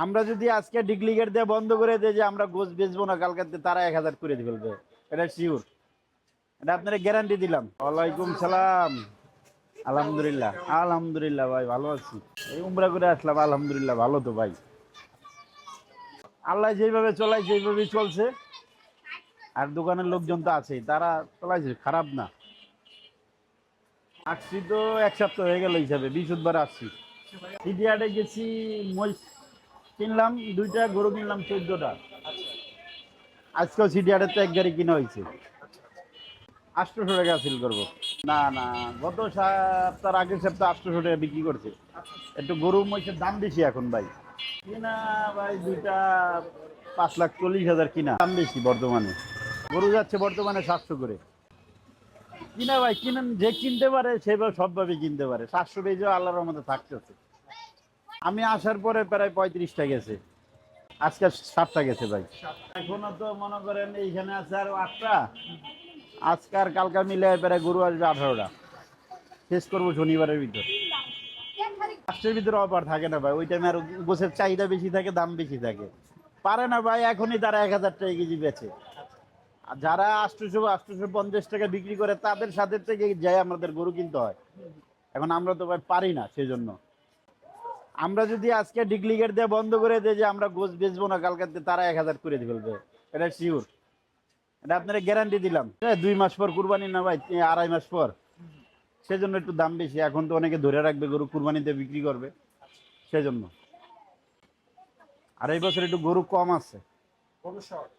আমরা যদি আজকে ডিগ্লিগেট দিয়ে বন্ধ করে দিই যে আমরা গোছ বেচবো না, কালকে তারা 1000 করে দিয়ে ফেলবে, এটা শিওর। এটা আপনারা গ্যারান্টি দিলাম। ওয়ালাইকুম সালাম। আলহামদুলিল্লাহ, আলহামদুলিল্লাহ ভাই ভালো আছি। এই উমরা করে আসলাম, আলহামদুলিল্লাহ ভালো তো ভাই। আল্লাহ যেভাবে চলায় যেভাবেই চলছে। আর দোকানের লোকজন তো আছেই, তারা চলাইছে, খারাপ না। আসছি তো এক সপ্তাহ হয়ে গেল হিসাবে, বৃহস্পতিবার আসছি। সিটিহাটে গেছি, মহিষ কিনলাম 2টা, গরু কিনলাম 14টা। আজকেও সিটিহাটের তো এক গাড়ি কিনা হয়েছে। 800 টাকা সেল করবো। না না, গত সপ্তাহ আগের সপ্তাহ 800 টাকা বিক্রি করছে। একটু গরু মহিষের দাম বেশি এখন ভাই। কিনা ভাই 2টা 5,40,000 কিনা, দাম বেশি বর্তমানে। গরু যাচ্ছে বর্তমানে 700 করে কিনা ভাই। কিনেন, যে কিনতে পারে সেভাবে সবভাবে কিনতে পারে। 700 পেজও আল্লাহর মধ্যে থাকতেছে। আমি আসার পরে প্রায় 35টা গেছে, আজকে 7টা গেছে ভাই। এখনো তো মনে করেন এইখানে আছে আর 8টা। আজকে আর কালকা মিলে প্রায় গরু আসবে 18টা। শেষ করবো শনিবারের ভিতর। লাস্টের ভিতরে অফার থাকে না ভাই, ওই টাইমে আর গোছের চাহিদা বেশি থাকে, দাম বেশি থাকে। পারে না ভাই, এখনই তারা 1000 টাকা কেজি বেচে। আর যারা 850 টাকা বিক্রি করে তাদের সাথে থেকে যাই আমাদের গরু কিনতে হয়। এখন আমরা তো ভাই পারি না, সেজন্য। আমরা যদি আজকে ডিগ্লিগেট দিয়ে বন্ধ করে দিই যে আমরা গোছ বেচবো না, কালকে তারা 1000 করে দিয়ে ফেলবে, এটা শিওর। এটা আপনারা গ্যারান্টি দিলাম। 2 মাস পর কুরবানি না ভাই, 2.5 মাস পর। সেজন্য একটু দাম বেশি। এখন তো অনেকে ধরে রাখবে গরু, কুরবানিতে বিক্রি করবে, সেজন্য। আর এই বছর একটু গরু কম আছে।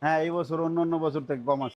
হ্যাঁ, এই বছর অন্য অন্য বছর থেকে কম আছে।